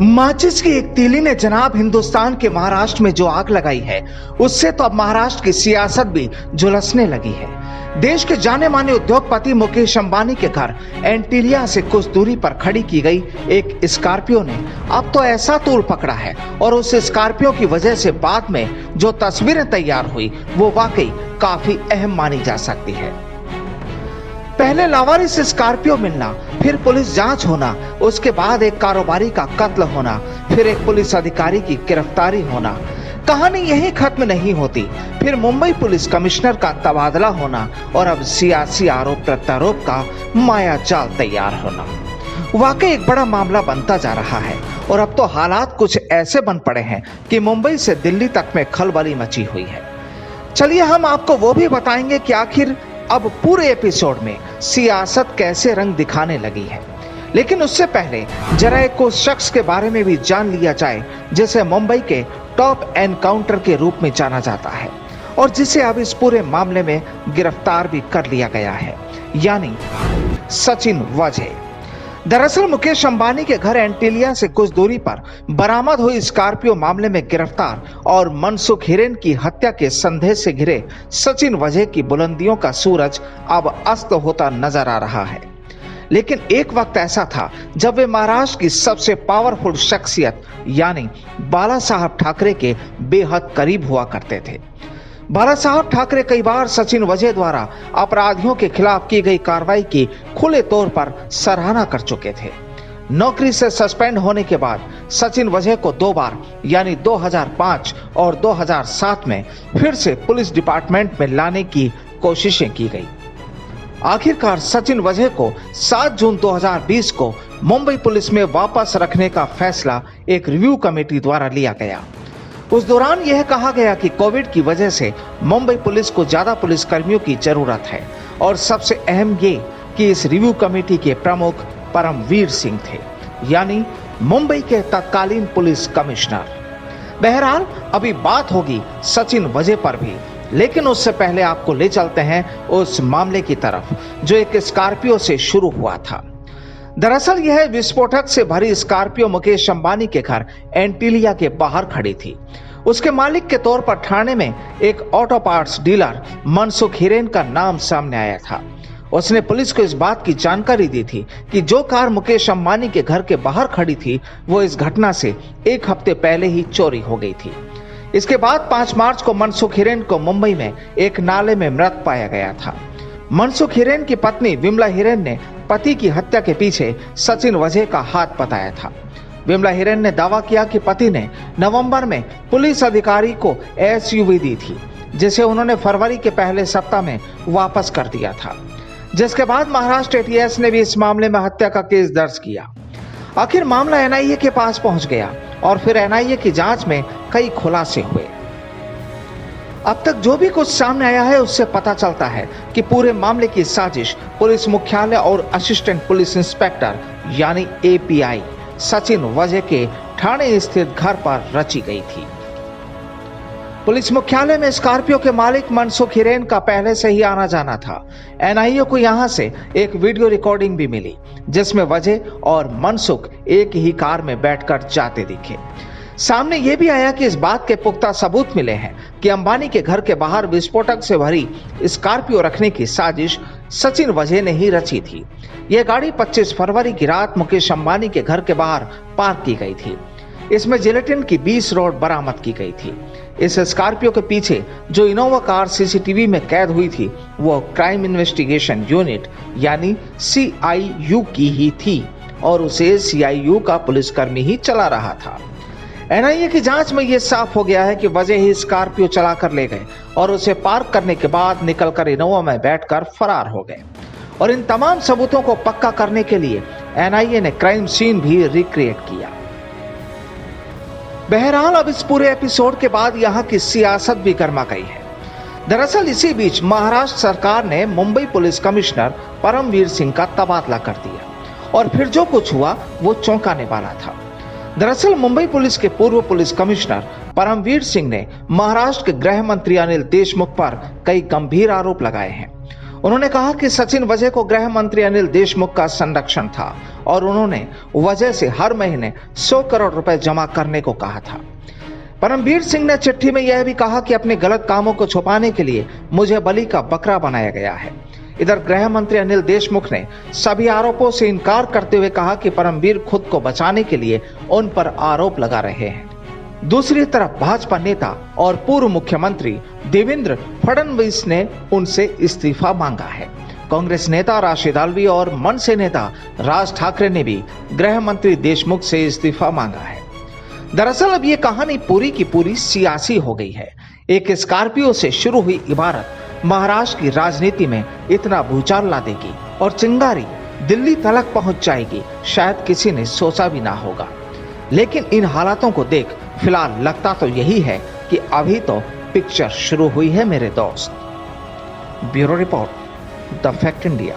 माचिस की एक तीली ने जनाब हिंदुस्तान के महाराष्ट्र में जो आग लगाई है, उससे तो अब महाराष्ट्र की सियासत भी झुलसने लगी है। देश के जाने माने उद्योगपति मुकेश अंबानी के घर एंटीलिया से कुछ दूरी पर खड़ी की गई एक स्कॉर्पियो ने अब तो ऐसा तूल पकड़ा है और उस स्कॉर्पियो की वजह से बाद में जो तस्वीरें तैयार हुई वो वाकई काफी अहम मानी जा सकती है। पहले लावारिस स्कॉर्पियो मिलना, फिर पुलिस जांच होना, उसके बाद एक कारोबारी का कत्ल होना, फिर एक पुलिस अधिकारी की गिरफ्तारी होना। कहानी यही खत्म नहीं होती। फिर मुंबई पुलिस कमिश्नर का तबादला होना और अब सियासी आरोप प्रत्यारोप का माया जाल तैयार होना। वाकई एक बड़ा मामला बनता जा रहा है और अब तो हालात कुछ ऐसे बन पड़े हैं कि मुंबई से दिल्ली तक में खलबली मची हुई है। चलिए हम आपको वो भी बताएंगे कि आखिर अब पूरे एपिसोड में सियासत कैसे रंग दिखाने लगी है। लेकिन उससे पहले जरा एक उस शख्स के बारे में भी जान लिया जाए जिसे मुंबई के टॉप एनकाउंटर के रूप में जाना जाता है और जिसे अब इस पूरे मामले में गिरफ्तार भी कर लिया गया है, यानी सचिन वाजे। दरअसल मुकेश अंबानी के घर एंटीलिया से कुछ दूरी पर बरामद हुई स्कॉर्पियो मामले में गिरफ्तार और मनसुख हिरेन की हत्या के संदेह से घिरे सचिन वाजे की बुलंदियों का सूरज अब अस्त होता नजर आ रहा है। लेकिन एक वक्त ऐसा था जब वे महाराष्ट्र की सबसे पावरफुल शख्सियत यानी बाला साहब ठाकरे के बेहद करीब हुआ करते थे। बाला साहब ठाकरे कई बार सचिन वाजे द्वारा अपराधियों के खिलाफ की गई कार्रवाई की खुले तौर पर सराहना कर चुके थे। नौकरी से सस्पेंड होने के बाद सचिन वाजे को 2 बार यानी 2005 और 2007 में फिर से पुलिस डिपार्टमेंट में लाने की कोशिशें की गई। आखिरकार सचिन वाजे को 7 जून 2020 को मुंबई पुलिस में वापस रखने का फैसला एक रिव्यू कमेटी द्वारा लिया गया। उस दौरान यह कहा गया कि कोविड की वजह से मुंबई पुलिस को ज्यादा पुलिसकर्मियों की जरूरत है और सबसे अहम ये कि इस रिव्यू कमेटी के प्रमुख परमवीर सिंह थे, यानी मुंबई के तत्कालीन पुलिस कमिश्नर। बहरहाल अभी बात होगी सचिन वाजे पर भी, लेकिन उससे पहले आपको ले चलते हैं उस मामले की तरफ जो एक स्कॉर्पियो से शुरू हुआ था। दरअसल यह विस्फोटक से भरी स्कॉर्पियो मुकेश अंबानी के घर एंटीलिया के बाहर खड़ी थी। उसके मालिक के तौर पर ठाणे में एक auto parts dealer Mansukh Hiren का नाम सामने आया था। उसने पुलिस को इस बात की जानकारी दी थी कि जो कार मुकेश अंबानी के घर के बाहर खड़ी थी वो इस घटना से 1 हफ्ते पहले ही चोरी हो गई थी। इसके बाद 5 मार्च को मनसुख हिरेन को मुंबई में एक नाले में मृत पाया गया था। मनसुख हिरेन की पत्नी विमला हिरेन ने पति की हत्या के पीछे सचिन वाजे का हाथ बताया था। विमला हिरेन ने दावा किया कि पति ने नवंबर में पुलिस अधिकारी को एसयूवी दी थी, जिसे उन्होंने फरवरी के पहले सप्ताह में वापस कर दिया था, जिसके बाद महाराष्ट्र एटीएस ने भी इस मामले में हत्या का केस दर्ज किया। आखिर मामला एनआईए के पास पहुंच गया और फिर एनआईए की जांच में कई खुलासे हुए। अब तक जो भी कुछ सामने आया है उससे पता चलता है कि पूरे मामले की साजिश पुलिस मुख्यालय और असिस्टेंट पुलिस इंस्पेक्टर यानी एपीआई सचिन वाजे के ठाणे स्थित घर पर रची गई थी। पुलिस मुख्यालय में स्कॉर्पियो के मालिक मनसुख हिरेन का पहले से ही आना जाना था। एनआईए को यहां से एक वीडियो रिकॉर्डिंग भी मिली जिसमें वाजे और मनसुख एक ही कार में बैठकर जाते दिखे। सामने यह भी आया कि इस बात के पुख्ता सबूत मिले हैं कि अंबानी के घर के बाहर विस्फोटक से भरी स्कॉर्पियो रखने की साजिश सचिन वाजे ने ही रची थी। यह गाड़ी 25 फरवरी की रात मुकेश अंबानी के घर के बाहर पार्क की गई थी। इसमें जिलेटिन की 20 रॉड बरामद की गई थी। इस स्कॉर्पियो के पीछे जो इनोवा कार सीसीटीवी में कैद हुई थी वो क्राइम इन्वेस्टिगेशन यूनिट यानी सीआईयू की ही थी और उसे सीआईयू का पुलिसकर्मी ही चला रहा था। एनआईए की जांच में यह साफ हो गया है कि वाजे ही स्कॉर्पियो चलाकर ले गए और उसे पार्क करने के बाद निकलकर इनोवा में बैठकर फरार हो गए। और इन तमाम सबूतों को पक्का करने के लिए एनआईए ने क्राइम सीन भी रिक्रिएट किया। बहरहाल अब इस पूरे एपिसोड के बाद यहाँ की सियासत भी गर्मा गई है। दरअसल इसी बीच महाराष्ट्र सरकार ने मुंबई पुलिस कमिश्नर परमवीर सिंह का तबादला कर दिया और फिर जो कुछ हुआ वो चौंकाने वाला था। दरअसल मुंबई पुलिस के पूर्व पुलिस कमिश्नर परमवीर सिंह ने महाराष्ट्र के गृह मंत्री अनिल देशमुख पर कई गंभीर आरोप लगाए हैं। उन्होंने कहा कि सचिन वजह को गृह मंत्री अनिल देशमुख का संरक्षण था और उन्होंने वजह से हर महीने 100 करोड़ रुपए जमा करने को कहा था। परमबीर सिंह ने चिट्ठी में यह भी कहा कि अपने गलत कामों को छुपाने के लिए मुझे बलि का बकरा बनाया गया है। इधर गृह मंत्री अनिल देशमुख ने सभी आरोपों से इनकार करते हुए कहा कि परमबीर खुद को बचाने के लिए उन पर आरोप लगा रहे हैं। दूसरी तरफ भाजपा नेता और पूर्व मुख्यमंत्री देवेंद्र फडणवीस ने उनसे इस्तीफा मांगा है। कांग्रेस नेता राशिद अल्वी और मनसे नेता राज ठाकरे ने भी गृह मंत्री देशमुख से इस्तीफा मांगा है। दरअसल अब ये कहानी पूरी की पूरी सियासी हो गई है। एक स्कॉर्पियो से शुरू हुई इबारत महाराष्ट्र की राजनीति में इतना भूचाल ला देगी और चिंगारी दिल्ली तलक पहुंच जाएगी, शायद किसी ने सोचा भी ना होगा। लेकिन इन हालातों को देख फिलहाल लगता तो यही है कि अभी तो पिक्चर शुरू हुई है मेरे दोस्त। Bureau report, the fact India.